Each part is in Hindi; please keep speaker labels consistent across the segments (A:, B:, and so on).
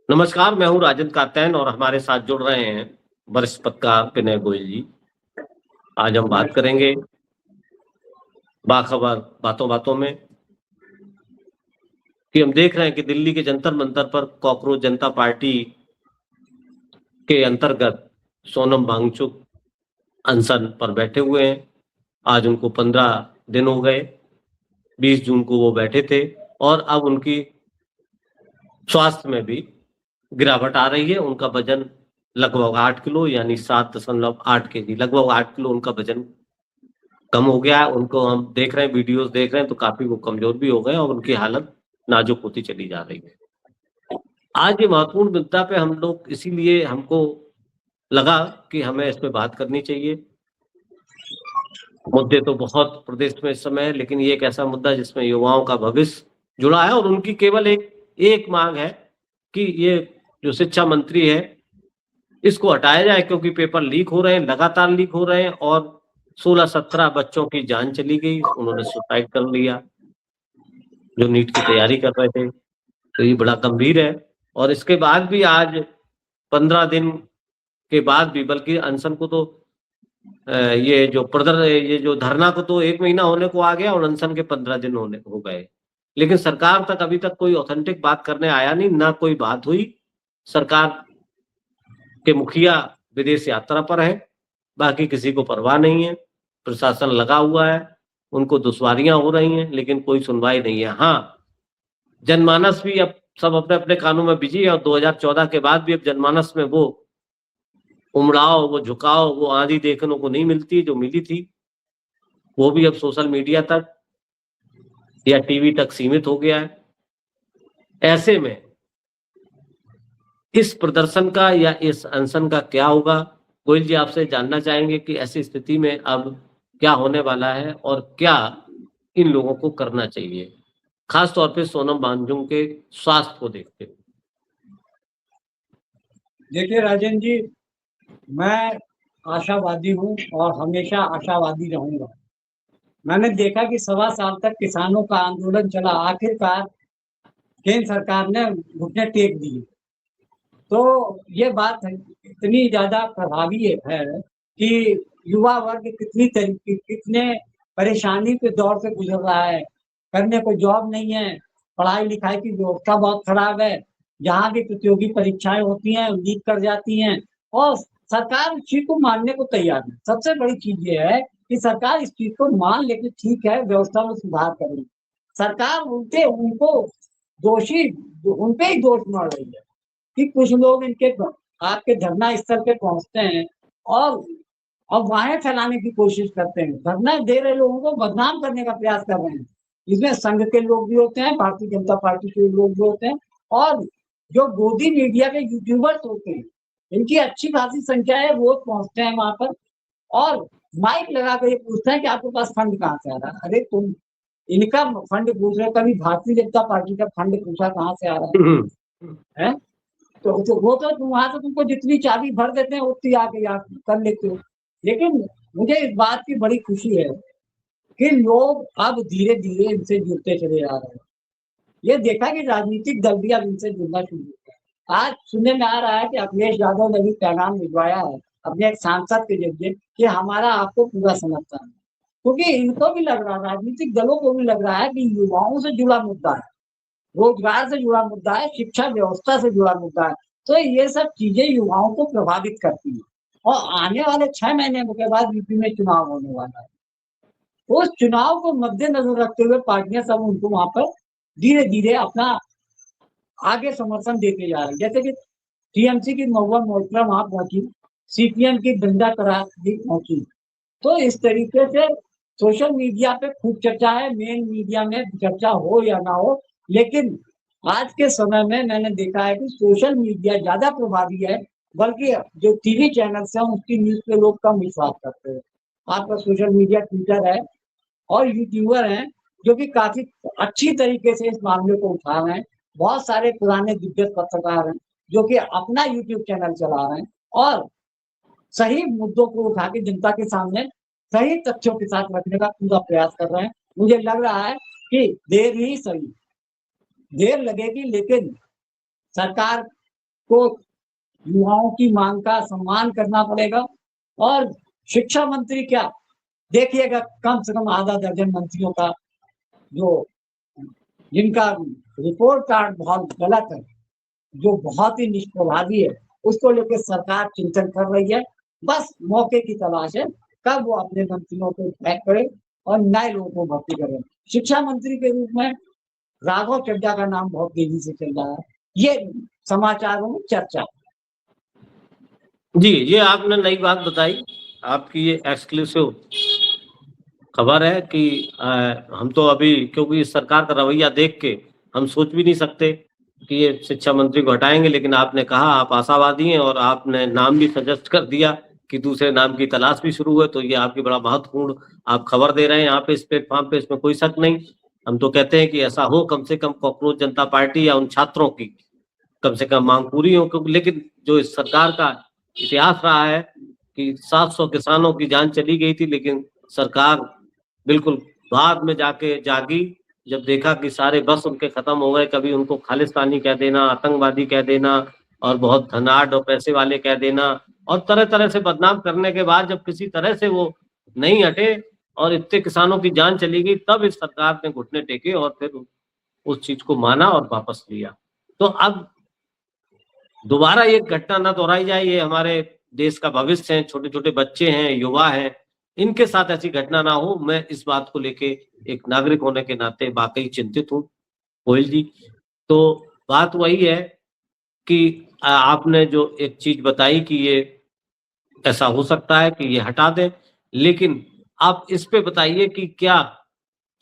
A: नमस्कार, मैं हूँ राजेंद्र कात्यायन और हमारे साथ जुड़ रहे हैं वरिष्ठ पत्रकार विनय गोयल जी। आज हम बात
B: नमस्कार।
A: करेंगे बाखबर बातों-बातों में कि हम देख रहे हैं कि दिल्ली के जंतर मंतर पर कॉकरोच जनता पार्टी के अंतर्गत सोनम वांगचुक अनशन पर बैठे हुए हैं। आज उनको 15 दिन हो गए। 20 जून को वो बैठे थे और अब उनकी स्वास्थ्य में भी गिरावट आ रही है। उनका वजन लगभग 8 किलो यानी 7.8 केजी, लगभग 8 किलो उनका वजन कम हो गया है। उनको हम देख रहे हैं, वीडियोज़ देख रहे हैं तो काफ़ी वो कमज़ोर भी हो गए और उनकी हालत नाज़ुक होती चली जा रही है। आज ये महत्वपूर्ण मुद्दा पे हम लोग इसीलिए हमको लगा कि हमें इस पे बात करनी चाहिए। मुद्दे तो बहुत प्रदेश में इस समय है, लेकिन ये एक ऐसा मुद्दा है जिसमें युवाओं का भविष्य जुड़ा है और उनकी केवल एक माँग है कि ये जो शिक्षा मंत्री है, इसको हटाया जाए क्योंकि पेपर लीक हो रहे हैं, लगातार लीक हो रहे हैं और 16-17 बच्चों की जान चली गई, उन्होंने सुसाइड कर लिया, जो नीट की तैयारी कर रहे थे। तो ये बड़ा गंभीर है और इसके बाद भी आज 15 दिन के बाद भी बल्कि अनशन को तो ये जो धरना को तो 1 महीना होने को आ गया और अनशन के 15 दिन होने हो गए। लेकिन सरकार तक अभी तक कोई ऑथेंटिक बात करने आया नहीं, ना कोई बात हुई। सरकार के मुखिया विदेश यात्रा पर हैं, बाकी किसी को परवाह नहीं है। प्रशासन लगा हुआ है, उनको दुश्वारियाँ हो रही हैं, लेकिन कोई सुनवाई नहीं है। हाँ, जनमानस भी अब सब अपने-अपने कामों में बिज़ी है और 2014 के बाद भी अब जनमानस में वो उमड़ाव, वो झुकाव, वो आँधी देखने को नहीं मिलती जो मिली थी। वो भी अब सोशल मीडिया तक या टीवी तक सीमित हो गया है। ऐसे में इस प्रदर्शन का या इस अनशन का क्या होगा? गोयल जी आपसे जानना चाहेंगे कि ऐसी स्थिति में अब क्या होने वाला है और क्या इन लोगों को करना चाहिए? खास तौर पे सोनम वांगचुक के स्वास्थ्य को देखते हुए।
B: देखिए राजेंद्र जी, मैं आशावादी हूँ और हमेशा आशावादी रहूँगा। मैंने देखा कि सवा साल तक किसानों का आंदोलन चला, आखिरकार केंद्र सरकार ने घुटने टेक दिए। तो ये बात है, इतनी ज़्यादा प्रभावी है कि युवा वर्ग कितने परेशानी के दौर से गुज़र रहा है। करने को जॉब नहीं है, पढ़ाई-लिखाई की व्यवस्था बहुत खराब है। जहाँ भी प्रतियोगी परीक्षाएँ होती हैं, लीक कर जाती हैं और सरकार इस चीज़ को मानने को तैयार नहीं। सबसे बड़ी चीज़ ये है कि सरकार इस चीज़ को मान ले कि ठीक है, व्यवस्था में सुधार करेगी। सरकार उनको दोषी उन पे ही दोष मढ़ रही है कि कुछ लोग इनके आपके धरना स्थल पे पहुँचते हैं और अफवाहें फैलाने की कोशिश करते हैं। धरना दे रहे लोगों को बदनाम करने का प्रयास कर रहे हैं। इसमें संघ के लोग भी होते हैं, भारतीय जनता पार्टी के लोग भी होते हैं और जो गोदी मीडिया के यूट्यूबर्स होते हैं, इनकी अच्छी खासी संख्या है, रोज़ पहुँचते हैं वहाँ पर और माइक लगा कर ये पूछते हैं कि आपके पास फंड कहाँ से आ रहा है? अरे तुम इनका फंड पूछ रहे हो, कभी भारतीय जनता पार्टी का फंड पूछा कहाँ से आ रहा है? हैं? तो वो तो वहाँ से तुमको जितनी चाबी भर देते हैं उतनी आके आप कर लेते हो। लेकिन मुझे इस बात की बड़ी खुशी है कि लोग अब धीरे-धीरे इनसे जुड़ते चले जा रहे हैं। ये देखा कि राजनीतिक दल भी अब इनसे जुड़ना शुरू हो गए। आज सुनने में आ रहा है कि अखिलेश यादव ने भी पैगाम भिजवाया है अपने एक सांसद के ज़रिए कि हमारा आपको पूरा समर्थन है। क्योंकि इनको भी लग रहा है, राजनीतिक दलों को भी लग रहा है कि युवाओं से जुड़ा मुद्दा है, रोजगार से जुड़ा मुद्दा है, शिक्षा व्यवस्था से जुड़ा मुद्दा है। तो ये सब चीज़ें युवाओं को प्रभावित करती हैं और आने वाले 6 महीने के बाद यूपी में चुनाव होने वाला है। उस चुनाव को मद्देनज़र रखते हुए पार्टियाँ सब उनको वहाँ पर धीरे-धीरे अपना आगे समर्थन देते जा रहे हैं। जैसे कि टीएमसी की महुआ मोइत्रा वहाँ पहुँची, सीपीएम की बृंदा करात भी पहुँची। तो इस तरीके से सोशल मीडिया पे खूब चर्चा है, मेन मीडिया में चर्चा हो या ना हो, लेकिन आज के समय में मैंने देखा है कि सोशल मीडिया ज़्यादा प्रभावी है, बल्कि जो टीवी चैनल्स हैं, उसकी न्यूज़ पे लोग कम विश्वास करते हैं। आपका सोशल मीडिया ट्विटर है और यूट्यूबर हैं, जो कि काफ़ी अच्छी तरीके से इस मामले को उठा रहे हैं। बहुत सारे पुराने दिग्गज पत्रकार हैं, जो कि अपना यूट्यूब चैनल चला रहे हैं और सही मुद्दों को उठा के जनता के सामने सही तथ्यों के साथ रखने का पूरा प्रयास कर रहे हैं। मुझे लग रहा है कि देर ही सही, देर लगेगी लेकिन सरकार को युवाओं की मांग का सम्मान करना पड़ेगा। और शिक्षा मंत्री क्या, देखिएगा कम से कम आधा दर्जन मंत्रियों का जो जिनका रिपोर्ट कार्ड बहुत गलत है, जो बहुत ही निष्प्रभावी है, उसको लेकर सरकार चिंतन कर रही है। बस मौके की तलाश है, कब वो अपने मंत्रियों को पैक करे और नए लोगों को भर्ती करे। शिक्षा मंत्री के रूप में राघव चड्ढा का नाम बहुत तेजी से चल रहा है, ये समाचारों में चर्चा।
A: जी, ये आपने नई बात बताई, आपकी ये एक्सक्लूसिव खबर है कि हम तो अभी, क्योंकि इस सरकार का रवैया देख के हम सोच भी नहीं सकते कि ये शिक्षा मंत्री को हटाएंगे, लेकिन आपने कहा आप आशावादी हैं और आपने नाम भी सजेस्ट कर दिया कि दूसरे नाम की तलाश भी शुरू है, तो ये आपकी बड़ा महत्वपूर्ण आप खबर दे रहे हैं यहाँ पे इस प्लेटफॉर्म पे, इसमें कोई शक नहीं। हम तो कहते हैं कि ऐसा हो, कम से कम कॉकरोच जनता पार्टी या उन छात्रों की कम से कम मांग पूरी हो, क्योंकि लेकिन जो इस सरकार का इतिहास रहा है कि 700 किसानों की जान चली गई थी, लेकिन सरकार बिल्कुल बाद में जाके जागी, जब देखा कि सारे बस उनके खत्म हो गए, कभी उनको खालिस्तानी कह देना, आतंकवादी कह देना और बहुत धनाढ़ और पैसे वाले कह देना और तरह तरह से बदनाम करने के बाद जब किसी तरह से वो नहीं हटे और इतने किसानों की जान चली गई, तब इस सरकार ने घुटने टेके और फिर उस चीज को माना और वापस लिया। तो अब दोबारा ये घटना ना दोहराई जाए, ये हमारे देश का भविष्य है, छोटे छोटे बच्चे हैं, युवा हैं, इनके साथ ऐसी घटना ना हो। मैं इस बात को लेके एक नागरिक होने के नाते वाकई चिंतित हूँ गोयल जी। तो बात वही है कि आपने जो एक चीज बताई कि ये ऐसा हो सकता है कि ये हटा दें, लेकिन आप इस पे बताइए कि क्या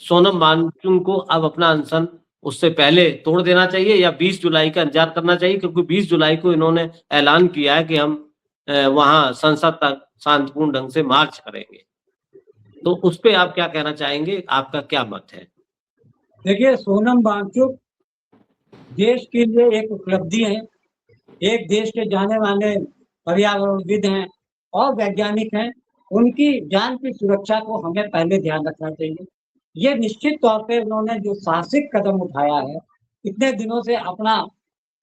A: सोनम वांगचुक को अब अपना अनशन उससे पहले तोड़ देना चाहिए या 20 जुलाई का इंतजार करना चाहिए, क्योंकि 20 जुलाई को इन्होंने ऐलान किया है कि हम वहां संसद तक शांतिपूर्ण ढंग से मार्च करेंगे। तो उस पे आप क्या कहना चाहेंगे, आपका क्या मत है?
B: देखिए, सोनम वांगचुक देश के लिए एक उपलब्धि है, एक देश के जाने माने पर्यावरणविद हैं और वैज्ञानिक हैं। उनकी जान की सुरक्षा को हमें पहले ध्यान रखना चाहिए। ये निश्चित तौर पे उन्होंने जो साहसिक कदम उठाया है, इतने दिनों से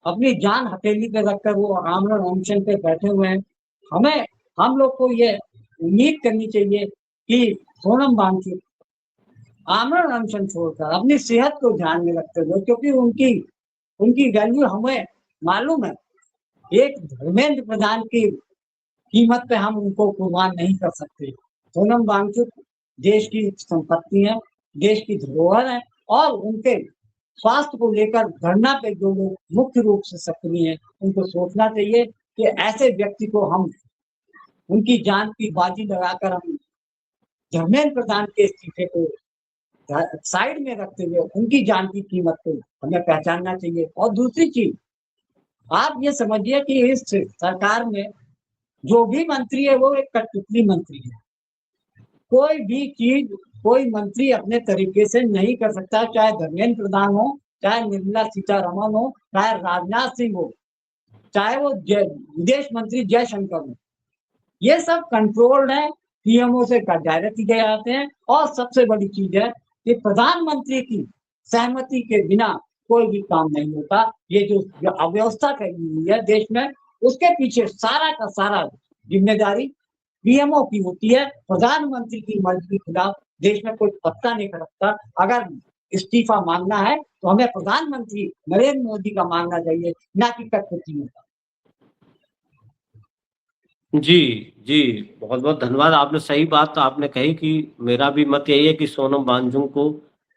B: अपनी जान हथेली पे रखकर वो आमरण अनशन पे बैठे हुए हैं। हम लोग को ये उम्मीद करनी चाहिए कि सोनम वांगचुक आमरण अनशन छोड़कर अपनी सेहत को ध्यान में रखते हुए, क्योंकि उनकी वैल्यू हमें मालूम है, एक धर्मेंद्र प्रधान की कीमत पे हम उनको कुर्बान नहीं कर सकते। सोनम वांगचुक देश की संपत्ति है, देश की धरोहर है और उनके स्वास्थ्य को लेकर धरना पे जो लोग मुख्य रूप से सक्रिय हैं, उनको सोचना चाहिए कि ऐसे व्यक्ति को हम उनकी जान की बाजी लगाकर हम धर्मेंद्र प्रधान के इस्तीफे को साइड में रखते हुए उनकी जान की कीमत को हमें पहचानना चाहिए। और दूसरी चीज, आप ये समझिए कि इस सरकार में जो भी मंत्री है वो एक कठपुतली मंत्री है। कोई भी चीज कोई मंत्री अपने तरीके से नहीं कर सकता, चाहे धर्मेंद्र प्रधान हो, चाहे निर्मला सीतारमण हो, चाहे राजनाथ सिंह हो, चाहे वो विदेश मंत्री जयशंकर हो। ये सब कंट्रोल्ड है, पीएमओ से डायरेक्ट दिए जाते हैं। और सबसे बड़ी चीज है कि प्रधानमंत्री की सहमति के बिना कोई भी काम नहीं होता। ये जो अव्यवस्था फैली हुई है देश में, उसके पीछे सारा का सारा जिम्मेदारी पीएमओ की होती है। प्रधानमंत्री की मर्जी के खिलाफ देश में कोई पत्ता नहीं खड़कता। अगर इस्तीफा मांगना है तो हमें प्रधानमंत्री नरेंद्र मोदी का मांगना चाहिए, ना कि कठपुतलियों का।
A: जी, जी, बहुत-बहुत धन्यवाद। आपने सही बात तो आपने कही कि मेरा भी मत यही है कि सोनम वांगचुक को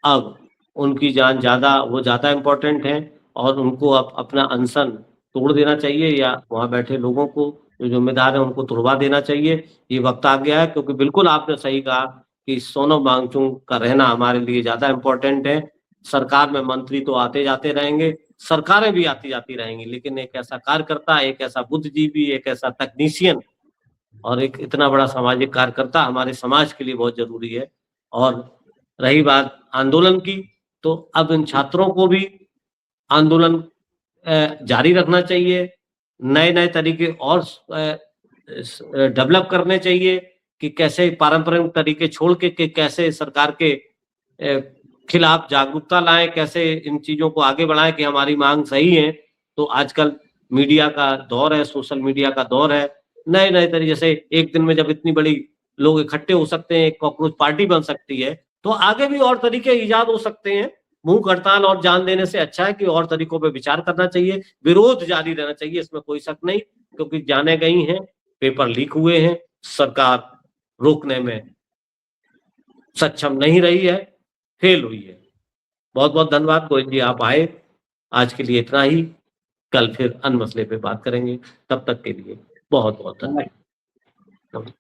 A: अब उनकी जान ज़्यादा इम्पोर्टेंट है और उनको अब अपना अनशन तोड़ देना चाहिए या वहाँ बैठे लोगों को जो ज़िम्मेदार हैं उनको तुड़वा देना चाहिए। ये वक़्त आ गया है, क्योंकि बिल्कुल आपने सही कहा कि सोनम वांगचुक का रहना हमारे लिए ज़्यादा इम्पोर्टेंट है। सरकार में मंत्री तो आते-जाते रहेंगे, सरकारें भी आती-जाती रहेंगी, लेकिन एक ऐसा कार्यकर्ता, एक ऐसा बुद्धिजीवी, एक ऐसा तकनीशियन और एक इतना बड़ा सामाजिक कार्यकर्ता हमारे समाज के लिए बहुत ज़रूरी है। और रही बात आंदोलन की, तो अब इन छात्रों को भी आंदोलन जारी रखना चाहिए, नए-नए तरीके और डेवलप करने चाहिए कि कैसे पारंपरिक तरीके छोड़ के कैसे सरकार के खिलाफ जागरूकता लाएँ, कैसे इन चीज़ों को आगे बढ़ाएँ कि हमारी माँग सही है। तो आजकल मीडिया का दौर है, सोशल मीडिया का दौर है, नए नए तरीके, जैसे एक दिन में जब इतनी बड़ी लोग इकट्ठे हो सकते हैं, एक कॉकरोच पार्टी बन सकती है, तो आगे भी और तरीके ईजाद हो सकते हैं। भूख हड़ताल और जान देने से अच्छा है कि और तरीकों पे विचार करना चाहिए, विरोध जारी रहना चाहिए, इसमें कोई शक नहीं, क्योंकि जाने गई हैं, पेपर लीक हुए हैं, सरकार रोकने में सक्षम नहीं रही है, फेल हुई है। बहुत बहुत धन्यवाद गोविंद जी, आप आए। आज के लिए इतना ही, कल फिर अन्य मसले पे बात करेंगे, तब तक के लिए बहुत बहुत धन्यवाद।